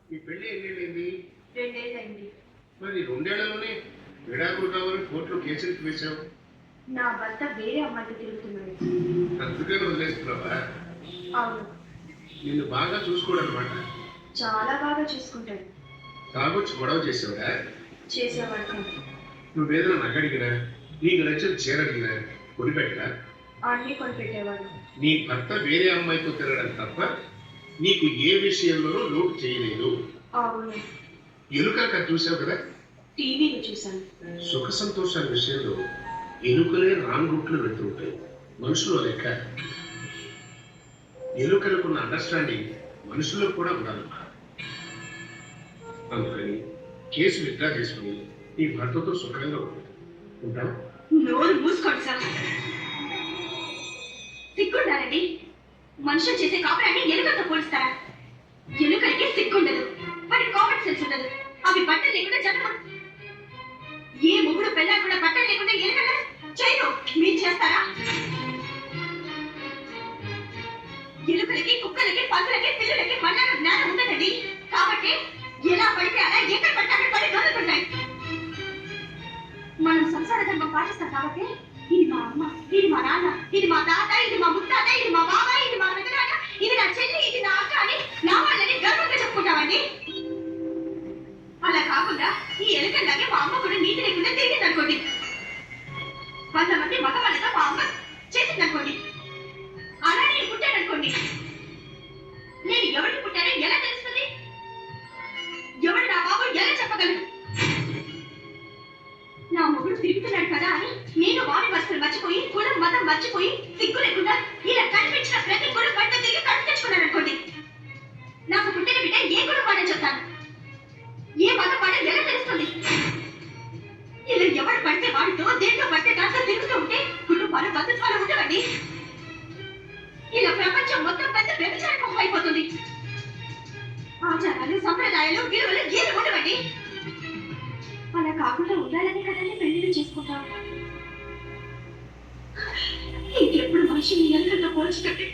మీ పెళ్లి ఎన్నేళ్ళైంది? 2 ఏళ్ళైంది. మరి 2 ఏళ్లలోనే విడాకులు కావాలని కోర్టులో కేసులు వేశావు. నా భర్త వేరే అమ్మాయితో తిరుగుతున్నాడు. అందుకని వదిలేస్తున్నావా? అవును. నిన్ను బాగా చూసుకోడు అనమాట. చాలా బాగా చూసుకుంటాడు. తాగొచ్చి గొడవ చేసావురా? చేసేవాడు. నువ్వేదైనా నాకు అడిగినా, నీకు నచ్చిన చీర అడిగినా కొనిపెట్టరా? అన్నీ కొనిపెట్టేవాడు. నీ భర్త వేరే అమ్మాయితో తిరగడం తప్ప నీకు ఏ విషయంలోనూ లోటు చేయలేదు. అవును. ఎలుకలు కథ చూసావు కదా? టీవీలో చూశాను. సుఖ సంతోషాల విషయంలో ఎలుకలే రాంగ్ రూట్లో వెళ్తుంటాయి. మనుషులు లెక్క ఎలుకలకున్న అండర్స్టాండింగ్ మనుషులకు కూడా ఉండాలి. అందుకని కేసు విత్డ్రా చేసుకుని నీ భర్తతో సుఖంగా ఉంటావు. నోరు మూసుకోండి సార్. సిగ్గుండాలండి. మనుషులు చేసే కాపురాన్ని ఎలుకలతో పోలిస్తారా? ఎలుకలకి సిగ్గుండదు, వాటి కామన్ సెన్స్ ఉండదు. అవి బట్టలు లేకుండా జన్మ. ఏ మొగుడు పెళ్ళా కూడా బట్టలు లేకుండా ఎలుకల చేయరు. మీరు చేస్తారా? ఎలుకలకి, కుక్కలకి, పందులకి, పిల్లలకి మళ్ళా జ్ఞానం ఉండదండి. కాబట్టి ఎలా పడితే అలా ఎక్కడ పడితే అక్కడ పడి దొరుకుతున్నాయి. మనం సంసార ధర్మం పాటిస్తాం కాబట్టి ఇది మా అమ్మ, ఇది మా నాన్న, ఇది మా తాత, ఇది మా ముత్తాత, ఇది మా బాబా, ఇది మా పెదనాన్న, ఇది నా చెల్లి, ఇది నా అక్క అని నా వాళ్ళని గర్వంగా చెప్పుకుంటామండి. అలా కాకుండా ఈ ఎలుకల్లాగే మా అమ్మ కూడా నీతి లేకుండా తిరిగిందనుకోండి. 100 మంది మగవాళ్ళతో మా అమ్మ చేసిందనుకోండి. అలా నేను పుట్టాననుకోండి. నేను ఎవరికి పుట్టానో ఎలా తెలుస్తుంది? ఎవడు నా బాబు ఎలా చెప్పగలను? నా మొగుడు తిరుగుతున్నాడు కదా అని నేను వాడి వస్తువులు మర్చిపోయి, కులం మతం మర్చిపోయి, సిగ్గు లేకుండా ఇలా కనిపించిన ప్రతి గుడి పంట తిరిగి కట్టు తెచ్చుకున్నాను అనుకోండి. నాకు పుట్టిన బిడ్డ ఏ గుడి వాడని చెప్తాను, ఏ మతం వాడో ఎలా తెలుస్తుంది? ఇలా ఎవడు పడితే వాడితో, దేంట్లో పడితే దాంతో తిరుగుతూ ఉంటే కుటుంబాలు బంధుత్వాలు ఉండవండి. ఇలా ప్రపంచం మొత్తం పెద్ద వ్యభిచారం అయిపోతుంది. ఆచారాలు, సంప్రదాయాలు, విలువలు ఏమి ఉండవండి. అలా కాకుండా ఉండాలని కదండి పెళ్లిళ్ళు చేసుకుంటాం. ఇంకెప్పుడు మనిషిని ఎలుకలతో పోల్చుకుంటే